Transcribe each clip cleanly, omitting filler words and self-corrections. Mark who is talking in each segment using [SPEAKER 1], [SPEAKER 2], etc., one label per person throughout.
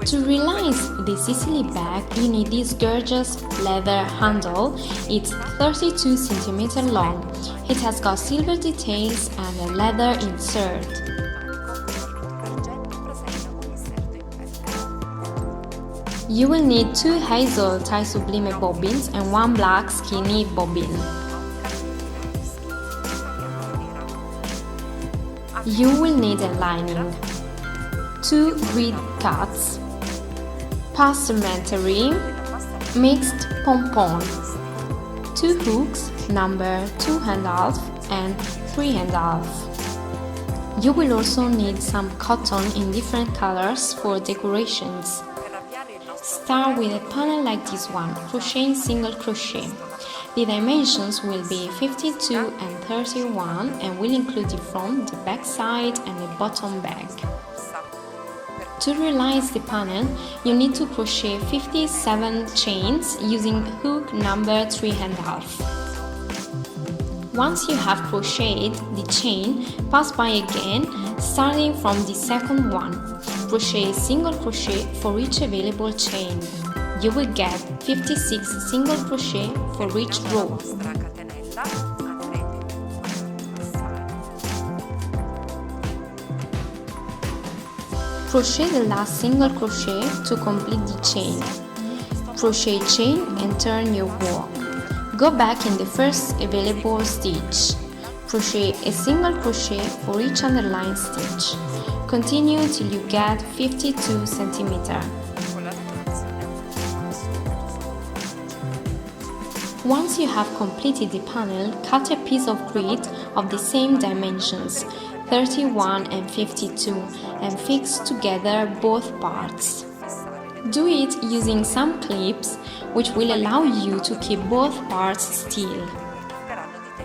[SPEAKER 1] To realize the Sicily bag, you need this gorgeous leather handle. It's 32 cm long. It has got silver details and a leather insert. You will need 2 hazel tie sublime bobbins and 1 black skinny bobbin. You will need a lining, 2 grid cuts, passementerie, mixed pompon, 2 hooks number 2½ and 3½. You will also need some cotton in different colors for decorations. Start with a panel like this one, crocheting single crochet. The dimensions will be 52 and 31 and will include the front, the back side and the bottom bag. To realize the panel, you need to crochet 57 chains using hook number 3½. Once you have crocheted the chain, pass by again, starting from the second one. Crochet a single crochet for each available chain. You will get 56 single crochet for each row. Crochet the last single crochet to complete the chain. Crochet chain and turn your work. Go back in the first available stitch. Crochet a single crochet for each underlined stitch. Continue till you get 52 cm. Once you have completed the panel, cut a piece of grid of the same dimensions, 31 and 52, and fix together both parts. Do it using some clips, which will allow you to keep both parts still.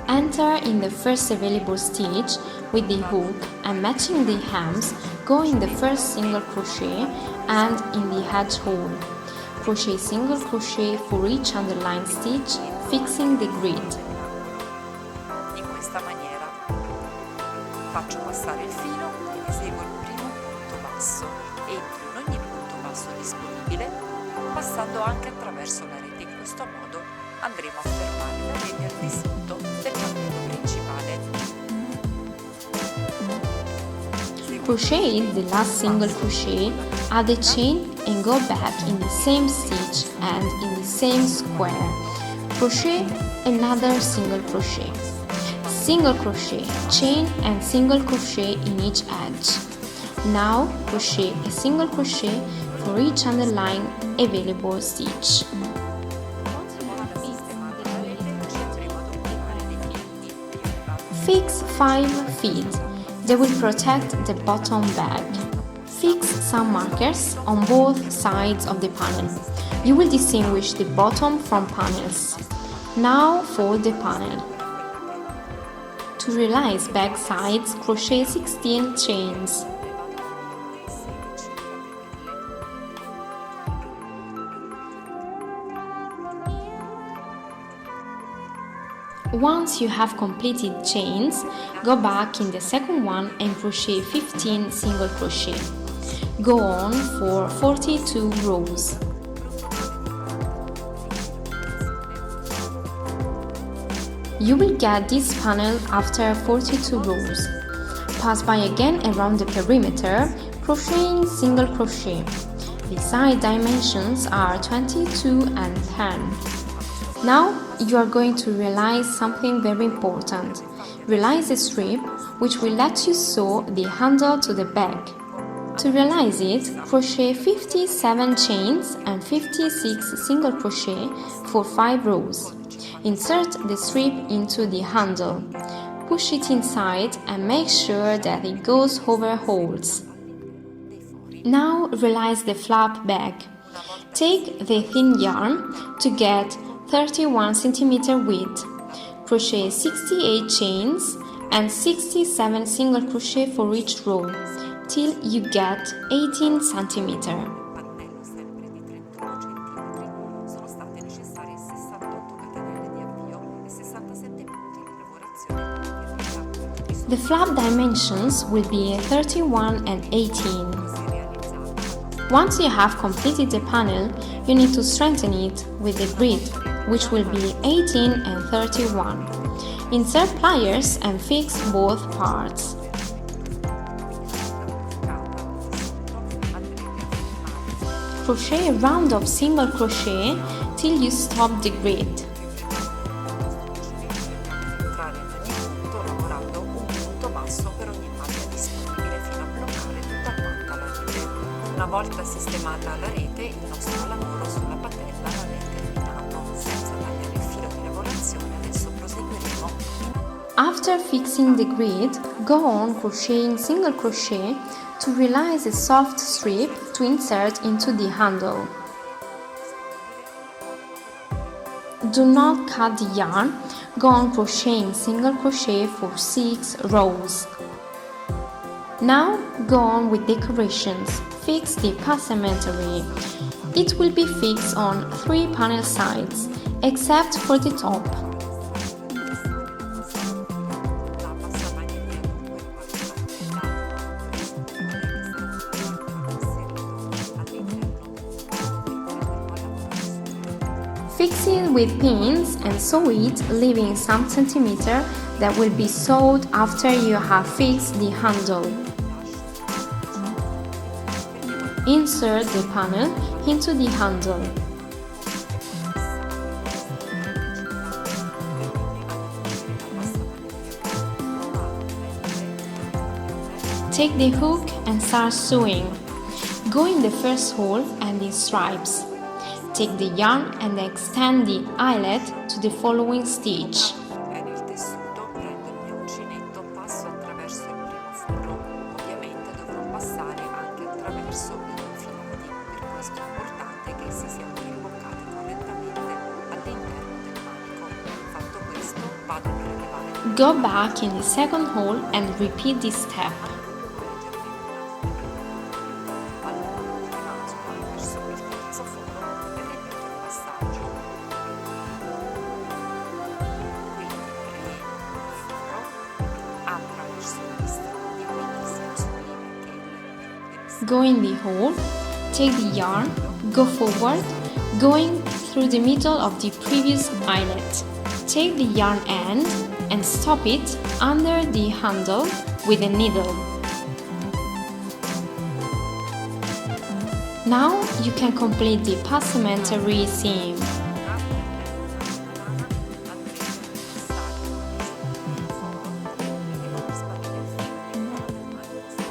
[SPEAKER 1] Enter in the first available stitch with the hook and matching the hems, go in the first single crochet and in the edge hole. Crochet single crochet for each underlined stitch, fixing the grid.
[SPEAKER 2] In questa maniera faccio passare il filo ed eseguo il primo punto basso. Entro in ogni punto basso disponibile, passando anche attraverso la rete. In questo modo andremo a fermare la rete al di sotto del cappello principale.
[SPEAKER 1] Crochet the last single crochet, add a chain and go back in the same stitch and in the same square. Crochet another single crochet. Single crochet, chain and single crochet in each edge. Now crochet a single crochet for each underlying available stitch. Fix 5 feet. They will protect the bottom bag. Fix some markers on both sides of the panel. You will distinguish the bottom from panels. Now fold the panel. To realize bag sides, crochet 16 chains. Once you have completed chains, go back in the second one and crochet 15 single crochet. Go on for 42 rows. You will get this panel after 42 rows. Pass by again around the perimeter, crocheting single crochet. The side dimensions are 22 and 10. Now you are going to realize something very important. Realize a strip which will let you sew the handle to the bag. To realize it, crochet 57 chains and 56 single crochet for 5 rows. Insert the strip into the handle. Push it inside and make sure that it goes over holes. Now realize the flap bag. Take the thin yarn to get 31 cm width. Crochet 68 chains and 67 single crochet for each row till you get 18 cm. The flap dimensions will be 31 and 18. Once you have completed the panel, you need to strengthen it with the grid, which will be 18 and 31. Insert pliers and fix both parts. Crochet a round of single crochet till you stop the grid.
[SPEAKER 2] Entrare in ogni punto lavorando un punto basso per ogni maglia disponibile fino a bloccare tutta quanta la rete. Una volta sistemata la rete, il nostro lavoro sulla patella è terminato. Senza tagliare il filo di lavorazione, adesso proseguiremo.
[SPEAKER 1] After fixing the grid, go on crocheting single crochet to realize a soft strip to insert into the handle. Do not cut the yarn, go on crocheting single crochet for 6 rows. Now go on with decorations. Fix the passementerie. It will be fixed on 3 panel sides, except for the top. Fix it with pins and sew it, leaving some centimeter that will be sewed after you have fixed the handle. Insert the panel into the handle. Take the hook and start sewing. Go in the first hole and in stripes. Take the yarn and extend the eyelet to the following stitch.
[SPEAKER 2] Bene il tessuto, prendo il mio uncinetto, passo attraverso il primo foro. Ovviamente dovrò passare anche attraverso i infilati, per questo è importante che essi siano rimboccati correttamente all'interno del manico. Fatto questo, vado a prelevare.
[SPEAKER 1] Go back in the second hole and repeat this step. Go in the hole, take the yarn, go forward, going through the middle of the previous eyelet. Take the yarn end and stop it under the handle with a needle. Now you can complete the passementerie seam.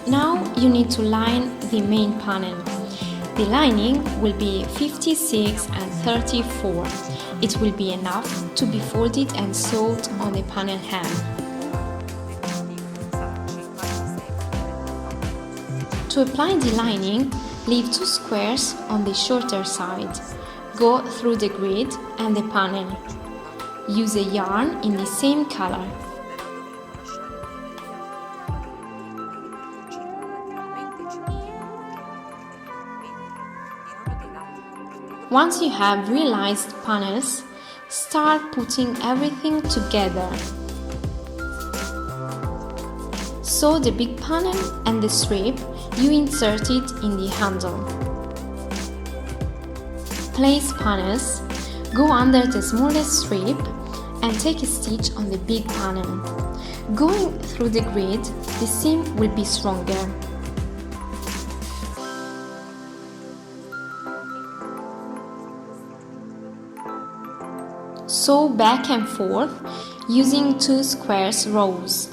[SPEAKER 1] Now you need to line the main panel. The lining will be 56 and 34. It will be enough to be folded and sewed on the panel hem. To apply the lining, leave 2 squares on the shorter side. Go through the grid and the panel. Use a yarn in the same color. Once you have realized panels, start putting everything together. Sew the big panel and the strip you inserted in the handle. Place panels, go under the smallest strip and take a stitch on the big panel. Going through the grid, the seam will be stronger. Sew back and forth using 2 squares rows.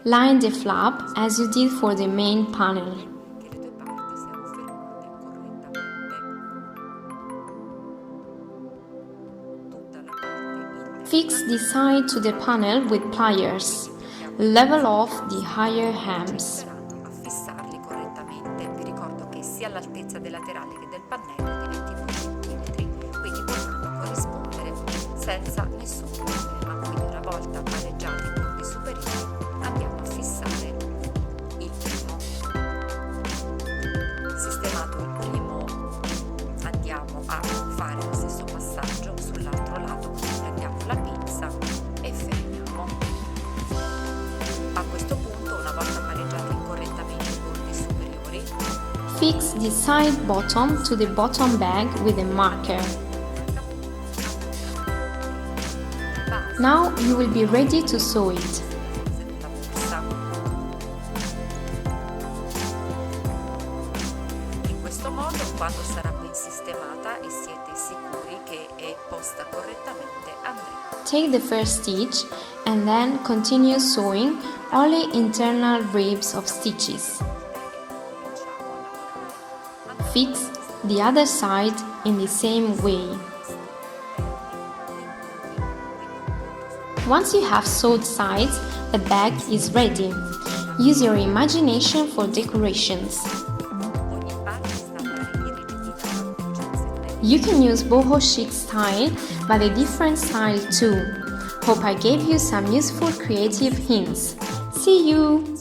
[SPEAKER 1] Line the flap as you did for the main panel. Fix the side to the panel with pliers. Level off the higher hems.
[SPEAKER 2] A fissarli correttamente, vi ricordo che sia l'altezza dei laterali che del pannello è di 22 cm, quindi potranno corrispondere senza nessun problema. Quindi una volta pareggiati i punti superiori andiamo a fissare il primo.
[SPEAKER 1] fix the side bottom to the bottom bag with a marker. Now you will be ready to sew it.
[SPEAKER 2] In questo modo, quando sarà ben sistemata e siete sicuri che è posta correttamente, andrà.
[SPEAKER 1] Take the first stitch and then continue sewing only internal ribs of stitches. Fix the other side in the same way. Once you have sewed sides, the bag is ready. Use your imagination for decorations. You can use boho chic style, but a different style too. Hope I gave you some useful creative hints. See you!